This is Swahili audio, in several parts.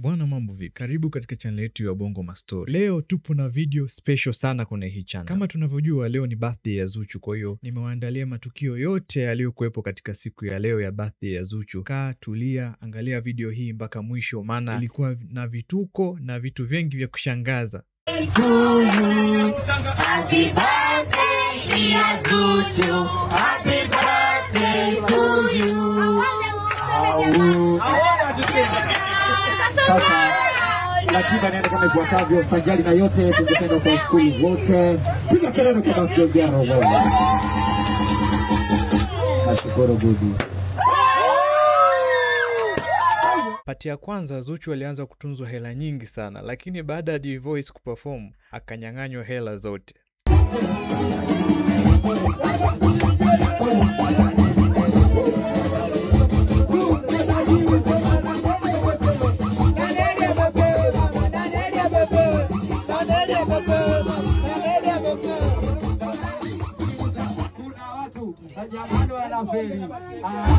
Bwana mambo vipi? Karibu katika channel yetu ya Bongo Mastori. Leo tupo na video special sana kwenye hii channel. Kama tunavyojua leo ni birthday ya Zuchu, kwa hiyo nimewaandalia matukio yote yaliyokuwepo katika siku ya leo ya birthday ya Zuchu. Kaa, tulia, angalia video hii mpaka mwisho, maana ilikuwa na vituko na vitu vingi vya kushangaza. Happy birthday ya Zuchu. Happy birthday to you. Sasa ratiba inaenda kama ifuatavyo. Sanjari na yote tungependa kwa skuli wote piga kelele kwa birthday ya Robo. Nashukuru Gudi. Pati ya kwanza Zuchu alianza kutunzwa hela nyingi sana, lakini baada ya D-Voice kuperform akanyang'anywa hela zote.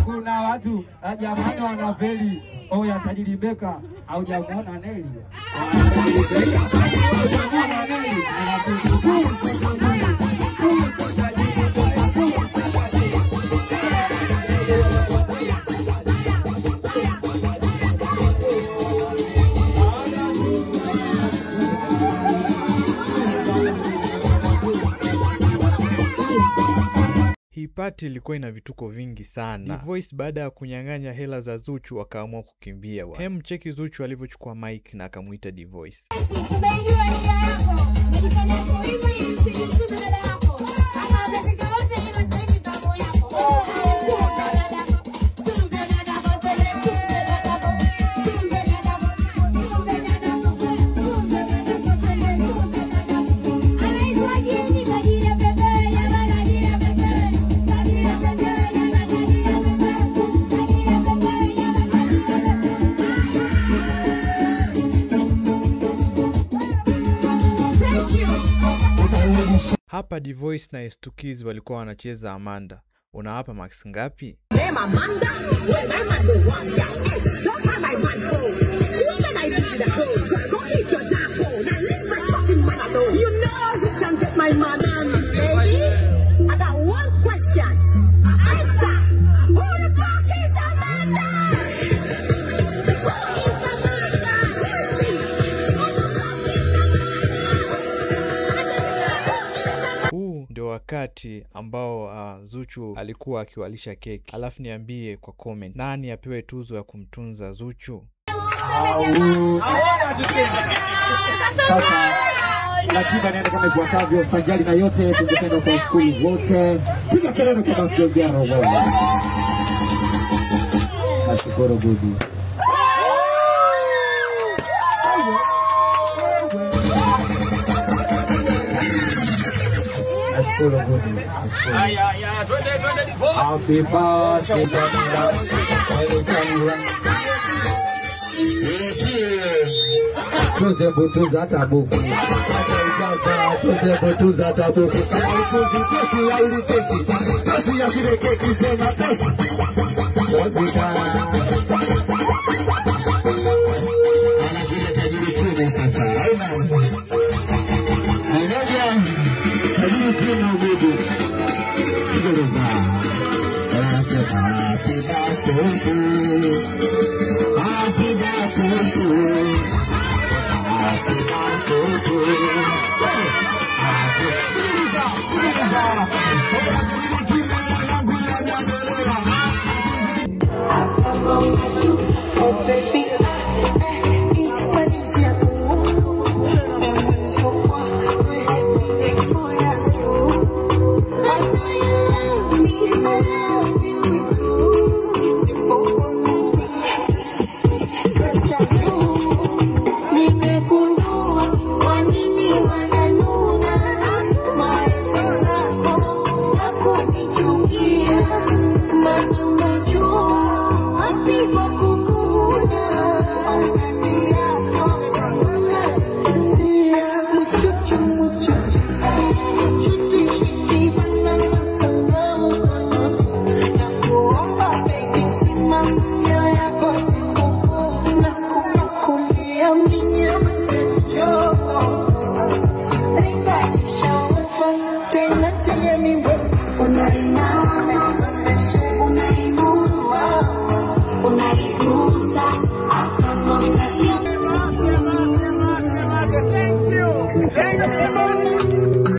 Kuna watu jamani wanafeli. Oya tajiri Beka au jamona Neli. Hii party ilikuwa ina vituko vingi sana. D-Voice baada ya kunyang'anya hela za Zuchu akaamua kukimbia. Hem, cheki Zuchu alivyochukua mic na akamuita D-Voice. Hapa D-Voice na S2Keys walikuwa wanacheza Amanda. Unawapa max ngapi? Amanda, well, I'm at the water. Don't have my man phone. You said I need the code. Go eat your dark phone and leave my fucking man alone. You know you can get my man, baby. I got one question. Answer. Who the fuck is Amanda? Ndio wakati ambao Zuchu alikuwa akiwalisha keki. Alafu niambie kwa comment, nani apewe tuzo ya kumtunza Zuchu? Sasa ratiba inaenda kama ifuatavyo. Sanjari na yote tungependa kwa skuli wote piga kelele kwa birthday ya Robo. Nashukuru Gudi. Happy birthday tuze butuza tabuku. Tuze butuza tabuku. Tuzi ya ili keki. Tuzi ya kile keki sema tuzi. Wazika. Anakile tajiri kine sasa. Aina. Tajiri kine ubudu. Tugeleza. Happy birthday to you. Happy birthday to you. Happy birthday to you. Happy birthday to you. Thank you.